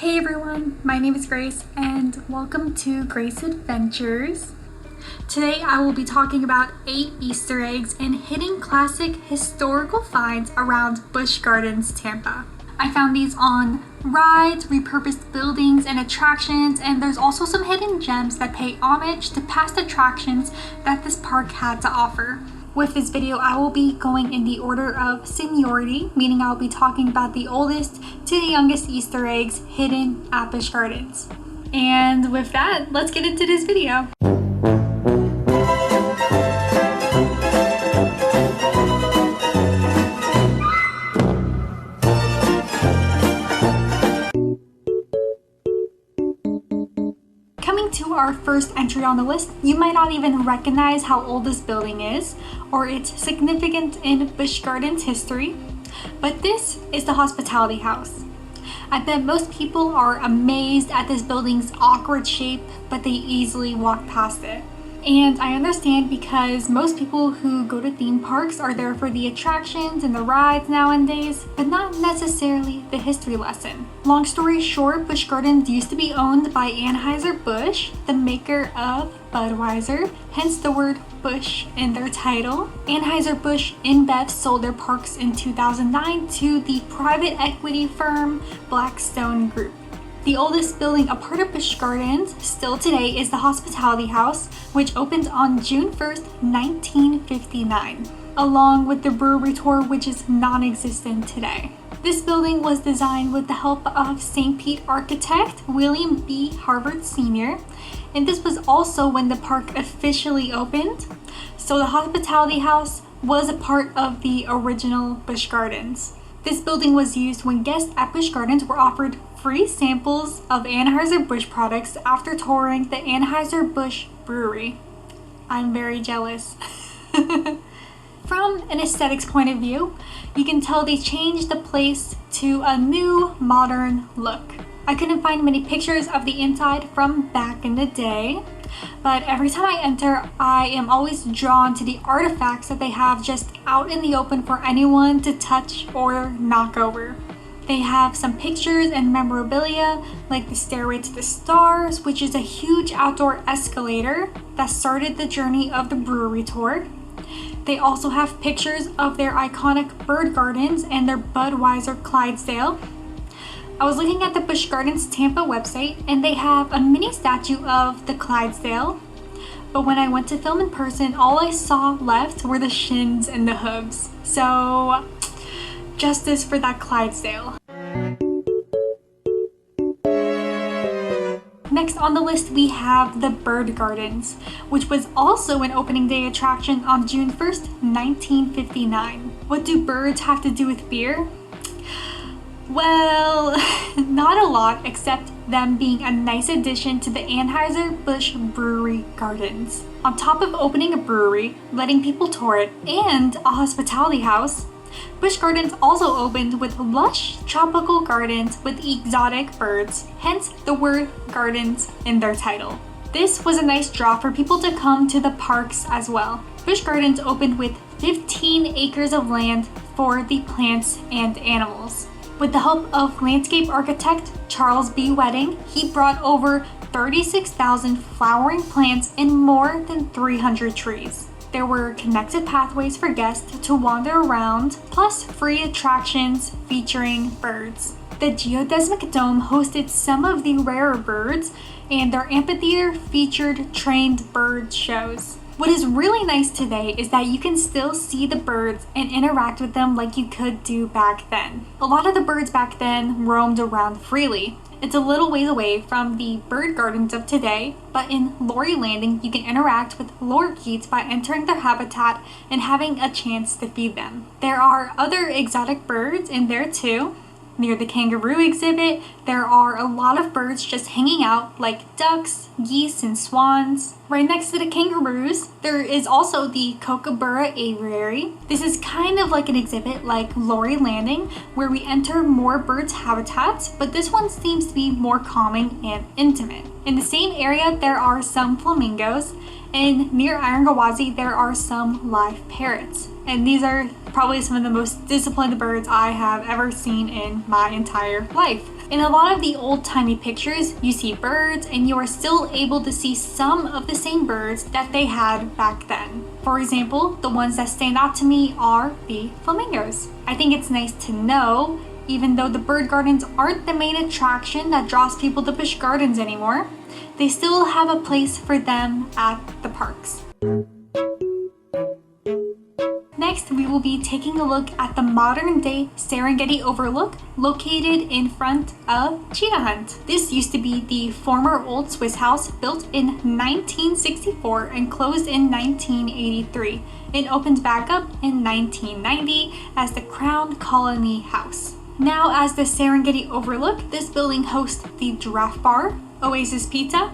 Hey everyone, my name is Grace and welcome to Grace Adventures. Today I will be talking about 8 Easter eggs and hidden classic historical finds around Busch Gardens, Tampa. I found these on rides, repurposed buildings, and attractions, and there's also some hidden gems that pay homage to past attractions that this park had to offer. With this video, I will be going in the order of seniority, meaning I'll be talking about the oldest to the youngest Easter eggs hidden at Busch Gardens. And with that, let's get into this video. Coming to our first entry on the list, you might not even recognize how old this building is or its significance in Busch Gardens history, but this is the Hospitality House. I bet most people are amazed at this building's awkward shape, but they easily walk past it. And I understand because most people who go to theme parks are there for the attractions and the rides nowadays, but not necessarily the history lesson. Long story short, Busch Gardens used to be owned by Anheuser-Busch, the maker of Budweiser, hence the word Busch in their title. Anheuser-Busch InBev sold their parks in 2009 to the private equity firm Blackstone Group. The oldest building a part of Busch Gardens still today is the Hospitality House, which opened on June 1st, 1959, along with the brewery tour, which is non-existent today. This building was designed with the help of St. Pete architect William B. Harvard Sr., and this was also when the park officially opened. So the Hospitality House was a part of the original Busch Gardens. This building was used when guests at Busch Gardens were offered free samples of Anheuser-Busch products after touring the Anheuser-Busch brewery. I'm very jealous. From an aesthetics point of view, you can tell they changed the place to a new modern look. I couldn't find many pictures of the inside from back in the day, but every time I enter, I am always drawn to the artifacts that they have just out in the open for anyone to touch or knock over. They have some pictures and memorabilia like the Stairway to the Stars, which is a huge outdoor escalator that started the journey of the brewery tour. They also have pictures of their iconic bird gardens and their Budweiser Clydesdale. I was looking at the Busch Gardens Tampa website and they have a mini statue of the Clydesdale, but when I went to film in person, all I saw left were the shins and the hooves. So, justice for that Clydesdale. Next on the list, we have the Bird Gardens, which was also an opening day attraction on June 1st, 1959. What do birds have to do with beer? Well, not a lot, except them being a nice addition to the Anheuser-Busch Brewery Gardens. On top of opening a brewery, letting people tour it, and a hospitality house, Busch Gardens also opened with lush tropical gardens with exotic birds, hence the word gardens in their title. This was a nice draw for people to come to the parks as well. Busch Gardens opened with 15 acres of land for the plants and animals. With the help of landscape architect Charles B. Wedding, he brought over 36,000 flowering plants and more than 300 trees. There were connected pathways for guests to wander around, plus free attractions featuring birds. The geodesic dome hosted some of the rarer birds, and their amphitheater featured trained bird shows. What is really nice today is that you can still see the birds and interact with them like you could do back then. A lot of the birds back then roamed around freely. It's a little ways away from the bird gardens of today, but in Lorry Landing, you can interact with lorikeets by entering their habitat and having a chance to feed them. There are other exotic birds in there too. Near the kangaroo exhibit, there are a lot of birds just hanging out, like ducks, geese, and swans. Right next to the kangaroos, there is also the Kookaburra Aviary. This is kind of like an exhibit like Lorry Landing, where we enter more birds' habitats, but this one seems to be more calming and intimate. In the same area, there are some flamingos, and near Irongawazi, there are some live parrots. And these are probably some of the most disciplined birds I have ever seen in my entire life. In a lot of the old-timey pictures, you see birds and you are still able to see some of the same birds that they had back then. For example, the ones that stand out to me are the flamingos. I think it's nice to know, even though the bird gardens aren't the main attraction that draws people to Busch Gardens anymore, they still have a place for them at the parks. Next, we will be taking a look at the modern-day Serengeti Overlook located in front of Cheetah Hunt. This used to be the former old Swiss house built in 1964 and closed in 1983. It opened back up in 1990 as the Crown Colony House. Now, as the Serengeti Overlook, this building hosts the Giraffe Bar, Oasis Pizza,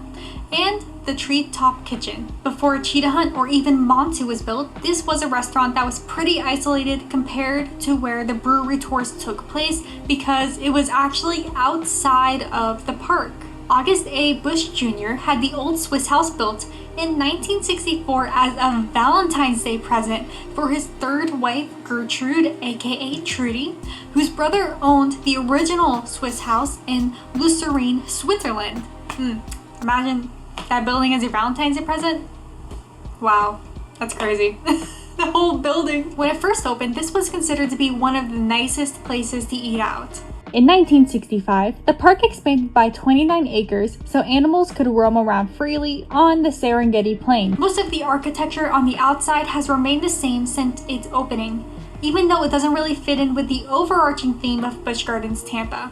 and the Treetop Kitchen. Before Cheetah Hunt or even Montu was built, this was a restaurant that was pretty isolated compared to where the brewery tours took place because it was actually outside of the park. August A. Busch Jr. had the old Swiss house built in 1964 as a Valentine's Day present for his third wife, Gertrude, aka Trudy, whose brother owned the original Swiss house in Lucerne, Switzerland. Imagine that building as your Valentine's Day present? Wow, that's crazy. The whole building. When it first opened, this was considered to be one of the nicest places to eat out. In 1965, the park expanded by 29 acres so animals could roam around freely on the Serengeti Plain. Most of the architecture on the outside has remained the same since its opening, even though it doesn't really fit in with the overarching theme of Busch Gardens Tampa.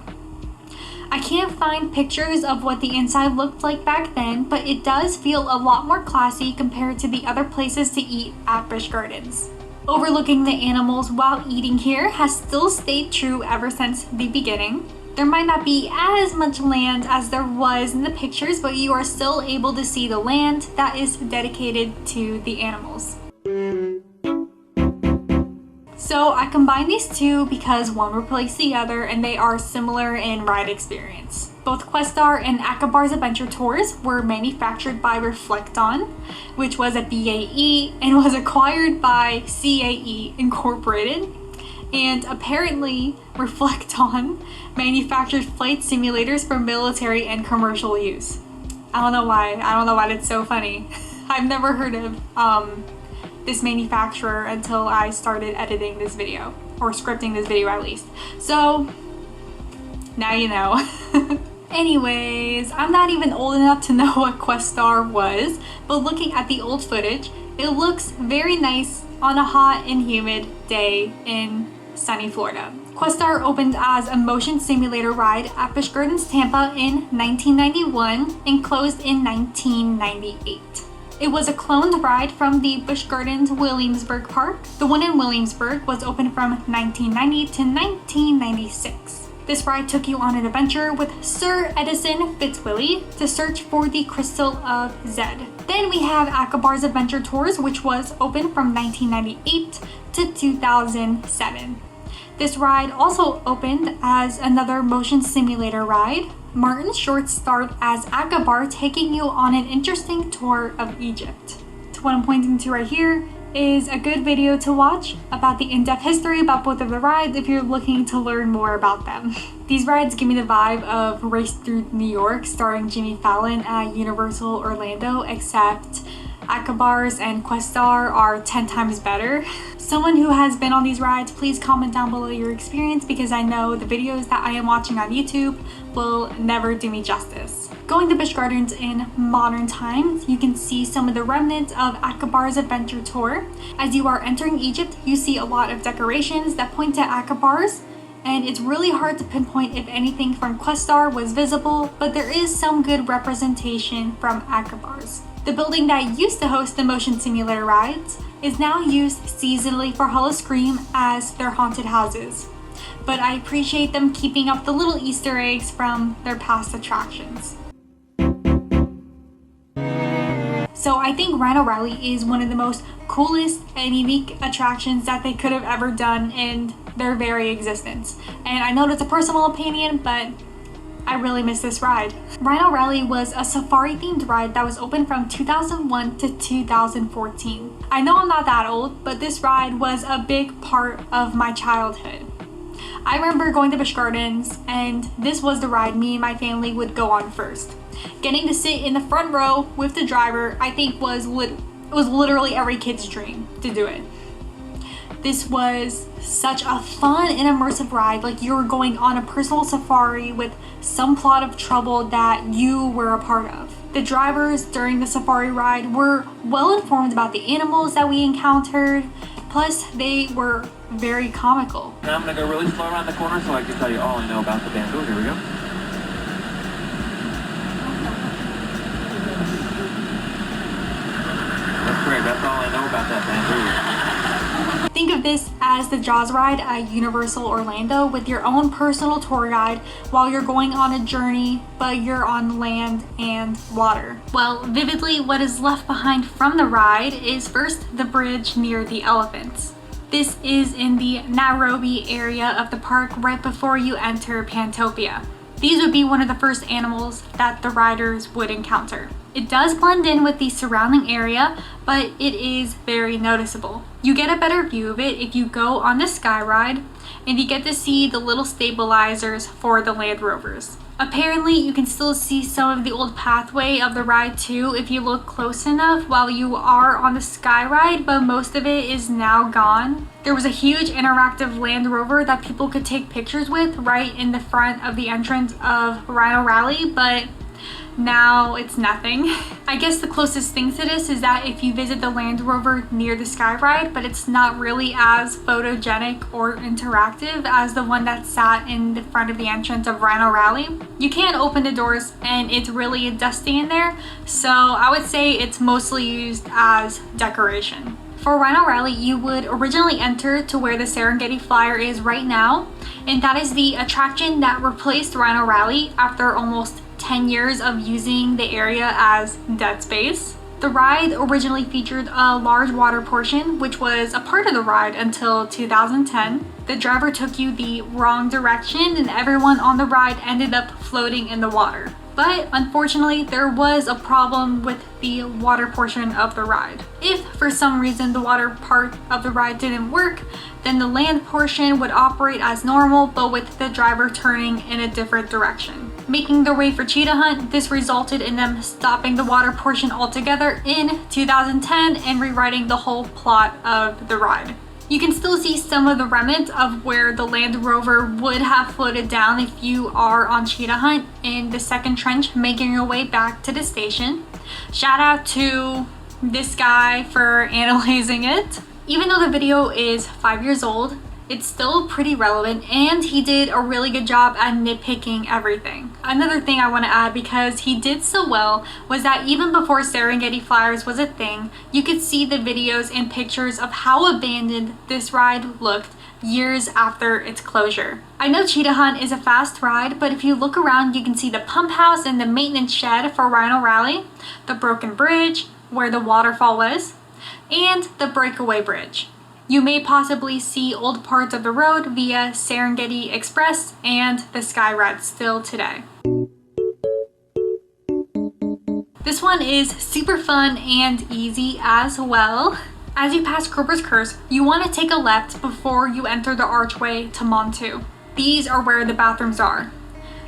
I can't find pictures of what the inside looked like back then, but it does feel a lot more classy compared to the other places to eat at Busch Gardens. Overlooking the animals while eating here has still stayed true ever since the beginning. There might not be as much land as there was in the pictures, but you are still able to see the land that is dedicated to the animals. So I combined these two because one replaced the other and they are similar in ride experience. Both Questar and Akabar's Adventure Tours were manufactured by Reflecton, which was a BAE and was acquired by CAE Incorporated. And apparently Reflecton manufactured flight simulators for military and commercial use. I don't know why that's so funny. I've never heard of this manufacturer until I started editing this video, or scripting this video at least. So now you know. Anyways, I'm not even old enough to know what Questar was, but looking at the old footage, it looks very nice on a hot and humid day in sunny Florida. Questar opened as a motion simulator ride at Busch Gardens Tampa in 1991 and closed in 1998. It was a cloned ride from the Busch Gardens Williamsburg Park. The one in Williamsburg was open from 1990 to 1996. This ride took you on an adventure with Sir Edison Fitzwillie to search for the Crystal of Zed. Then we have Akabar's Adventure Tours, which was open from 1998 to 2007. This ride also opened as another motion simulator ride. Martin Short starred as Akabar, taking you on an interesting tour of Egypt. So what I'm pointing to right here is a good video to watch about the in-depth history about both of the rides if you're looking to learn more about them. These rides give me the vibe of Race Through New York starring Jimmy Fallon at Universal Orlando, except Akabar's and Questar are 10 times better. Someone who has been on these rides, please comment down below your experience because I know the videos that I am watching on YouTube will never do me justice. Going to Busch Gardens in modern times, you can see some of the remnants of Akabar's Adventure Tour. As you are entering Egypt, you see a lot of decorations that point to Akabar's, and it's really hard to pinpoint if anything from Questar was visible, but there is some good representation from Akabar's. The building that used to host the motion simulator rides is now used seasonally for Howl-O-Scream as their haunted houses. But I appreciate them keeping up the little Easter eggs from their past attractions. So I think Rhino Rally is one of the most coolest and unique attractions that they could have ever done in their very existence. And I know that's a personal opinion, but I really miss this ride. Rhino Rally was a safari-themed ride that was open from 2001 to 2014. I know I'm not that old, but this ride was a big part of my childhood. I remember going to Busch Gardens, and this was the ride me and my family would go on first. Getting to sit in the front row with the driver, I think was literally every kid's dream to do it. This was such a fun and immersive ride, like you were going on a personal safari with some plot of trouble that you were a part of. The drivers during the safari ride were well informed about the animals that we encountered, plus they were very comical. Now I'm going to go really slow around the corner so I can tell you all I know about the bamboo. Here we go. That's great, that's all I know about that bamboo. Think of this as the Jaws ride at Universal Orlando with your own personal tour guide while you're going on a journey, but you're on land and water. Well, vividly, what is left behind from the ride is first the bridge near the elephants. This is in the Nairobi area of the park right before you enter Pantopia. These would be one of the first animals that the riders would encounter. It does blend in with the surrounding area, but it is very noticeable. You get a better view of it if you go on the sky ride, and you get to see the little stabilizers for the Land Rovers. Apparently, you can still see some of the old pathway of the ride too if you look close enough while you are on the sky ride, but most of it is now gone. There was a huge interactive Land Rover that people could take pictures with right in the front of the entrance of Rhino Rally, but now it's nothing. I guess the closest thing to this is that if you visit the Land Rover near the sky ride, but it's not really as photogenic or interactive as the one that sat in the front of the entrance of Rhino Rally. You can't open the doors and it's really dusty in there, so I would say it's mostly used as decoration. For Rhino Rally, you would originally enter to where the Serengeti Flyer is right now, and that is the attraction that replaced Rhino Rally after almost 10 years of using the area as dead space. The ride originally featured a large water portion, which was a part of the ride until 2010. The driver took you the wrong direction and everyone on the ride ended up floating in the water. But unfortunately, there was a problem with the water portion of the ride. If for some reason the water part of the ride didn't work, then the land portion would operate as normal, but with the driver turning in a different direction. Making their way for Cheetah Hunt, this resulted in them stopping the water portion altogether in 2010 and rewriting the whole plot of the ride. You can still see some of the remnants of where the Land Rover would have floated down if you are on Cheetah Hunt in the second trench making your way back to the station. Shout out to this guy for analyzing it. Even though the video is 5 years old, it's still pretty relevant and he did a really good job at nitpicking everything. Another thing I want to add, because he did so well, was that even before Serengeti Flyers was a thing, you could see the videos and pictures of how abandoned this ride looked years after its closure. I know Cheetah Hunt is a fast ride, but if you look around you can see the pump house and the maintenance shed for Rhino Rally, the broken bridge where the waterfall was, and the breakaway bridge. You may possibly see old parts of the road via Serengeti Express and the Sky Ride still today. This one is super fun and easy as well. As you pass Cobra's Curse, you want to take a left before you enter the archway to Montu. These are where the bathrooms are.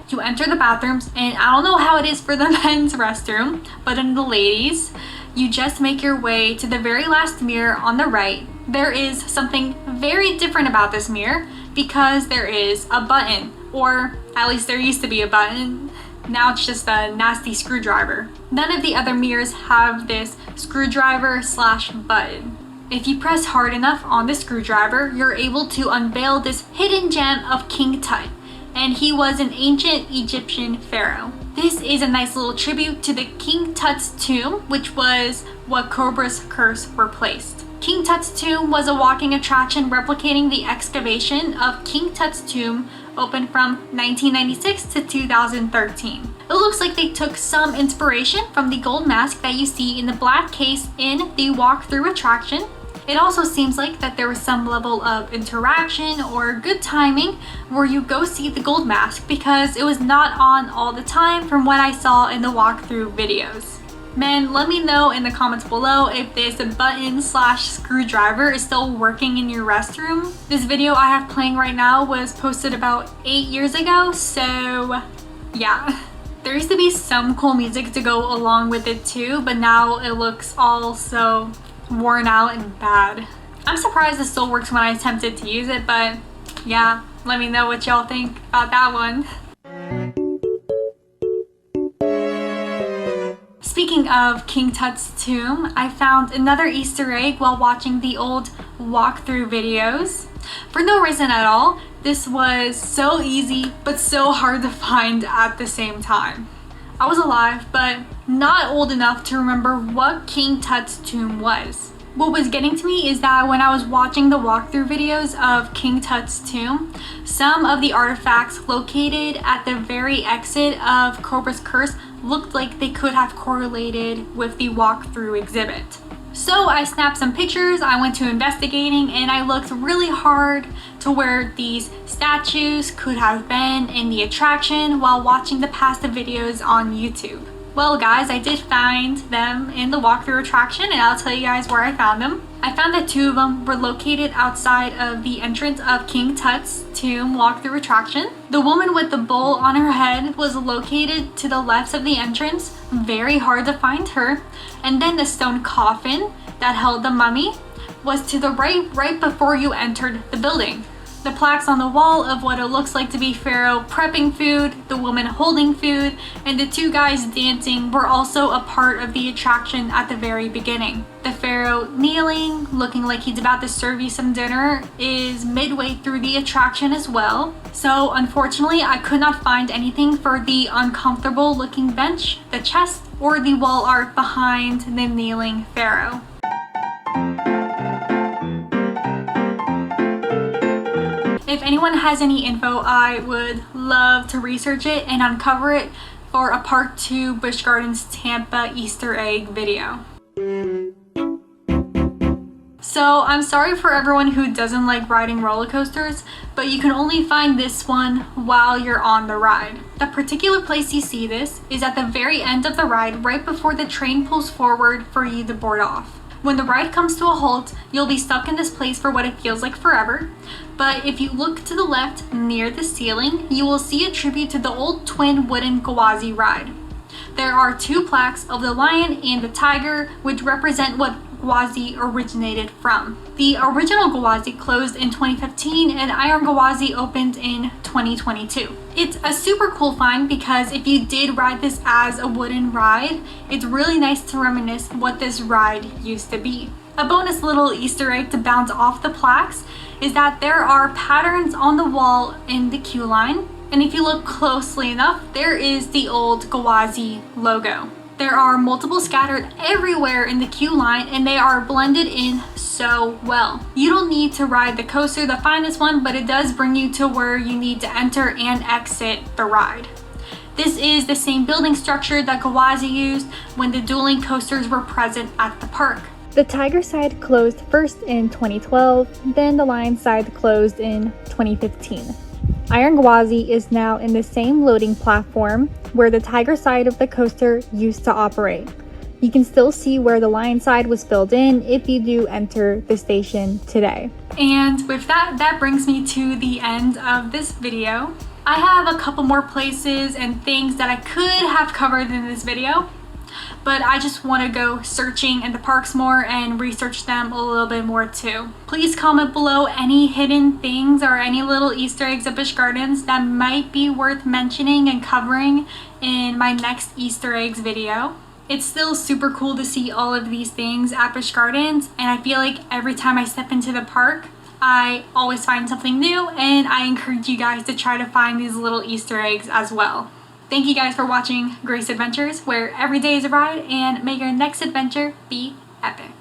You enter the bathrooms, and I don't know how it is for the men's restroom, but in the ladies, you just make your way to the very last mirror on the right. There is something very different about this mirror because there is a button, or at least there used to be a button. Now it's just a nasty screwdriver. None of the other mirrors have this screwdriver / button. If you press hard enough on the screwdriver, you're able to unveil this hidden gem of King Tut, and he was an ancient Egyptian pharaoh. This is a nice little tribute to the King Tut's tomb, which was what Cobra's Curse replaced. King Tut's tomb was a walking attraction replicating the excavation of King Tut's tomb, opened from 1996 to 2013. It looks like they took some inspiration from the gold mask that you see in the black case in the walkthrough attraction. It also seems like that there was some level of interaction or good timing where you go see the gold mask, because it was not on all the time from what I saw in the walkthrough videos. Man, let me know in the comments below if this button slash screwdriver is still working in your restroom. This video I have playing right now was posted about 8 years ago, so yeah. There used to be some cool music to go along with it too, but now it looks all so worn out and bad. I'm surprised it still works when I attempted to use it, but yeah, let me know what y'all think about that one. Speaking of King Tut's tomb, I found another Easter egg while watching the old walkthrough videos. For no reason at all, this was so easy but so hard to find at the same time. I was alive, but not old enough to remember what King Tut's tomb was. What was getting to me is that when I was watching the walkthrough videos of King Tut's tomb, some of the artifacts located at the very exit of Cobra's Curse looked like they could have correlated with the walkthrough exhibit. So I snapped some pictures, I went to investigating, and I looked really hard to where these statues could have been in the attraction while watching the past videos on YouTube. Well guys, I did find them in the walkthrough attraction, and I'll tell you guys where I found them. I found that 2 of them were located outside of the entrance of King Tut's tomb walkthrough attraction. The woman with the bowl on her head was located to the left of the entrance, very hard to find her. And then the stone coffin that held the mummy was to the right before you entered the building. The plaques on the wall of what it looks like to be Pharaoh prepping food, the woman holding food, and the 2 guys dancing were also a part of the attraction at the very beginning. The Pharaoh kneeling, looking like he's about to serve you some dinner, is midway through the attraction as well. So unfortunately, I could not find anything for the uncomfortable looking bench, the chest, or the wall art behind the kneeling Pharaoh. If anyone has any info, I would love to research it and uncover it for a part 2 Busch Gardens Tampa Easter egg video. So I'm sorry for everyone who doesn't like riding roller coasters, but you can only find this one while you're on the ride. The particular place you see this is at the very end of the ride, right before the train pulls forward for you to board off. When the ride comes to a halt, you'll be stuck in this place for what it feels like forever. But if you look to the left near the ceiling, you will see a tribute to the old twin wooden Gwazi ride. There are 2 plaques of the lion and the tiger, which represent what Gwazi originated from. The original Gwazi closed in 2015 and Iron Gwazi opened in 2022. It's a super cool find because if you did ride this as a wooden ride, it's really nice to reminisce what this ride used to be. A bonus little Easter egg to bounce off the plaques is that there are patterns on the wall in the queue line, and if you look closely enough, there is the old Gwazi logo. There are multiple scattered everywhere in the queue line, and they are blended in so well. You don't need to ride the coaster to find this one, but it does bring you to where you need to enter and exit the ride. This is the same building structure that Gwazi used when the dueling coasters were present at the park. The tiger side closed first in 2012, then the lion side closed in 2015. Iron Gwazi is now in the same loading platform where the tiger side of the coaster used to operate. You can still see where the lion side was filled in if you do enter the station today. And with that brings me to the end of this video. I have a couple more places and things that I could have covered in this video, but I just want to go searching in the parks more and research them a little bit more too. Please comment below any hidden things or any little Easter eggs at Busch Gardens that might be worth mentioning and covering in my next Easter eggs video. It's still super cool to see all of these things at Busch Gardens, and I feel like every time I step into the park, I always find something new, and I encourage you guys to try to find these little Easter eggs as well. Thank you guys for watching Grace Adventures, where every day is a ride, and may your next adventure be epic.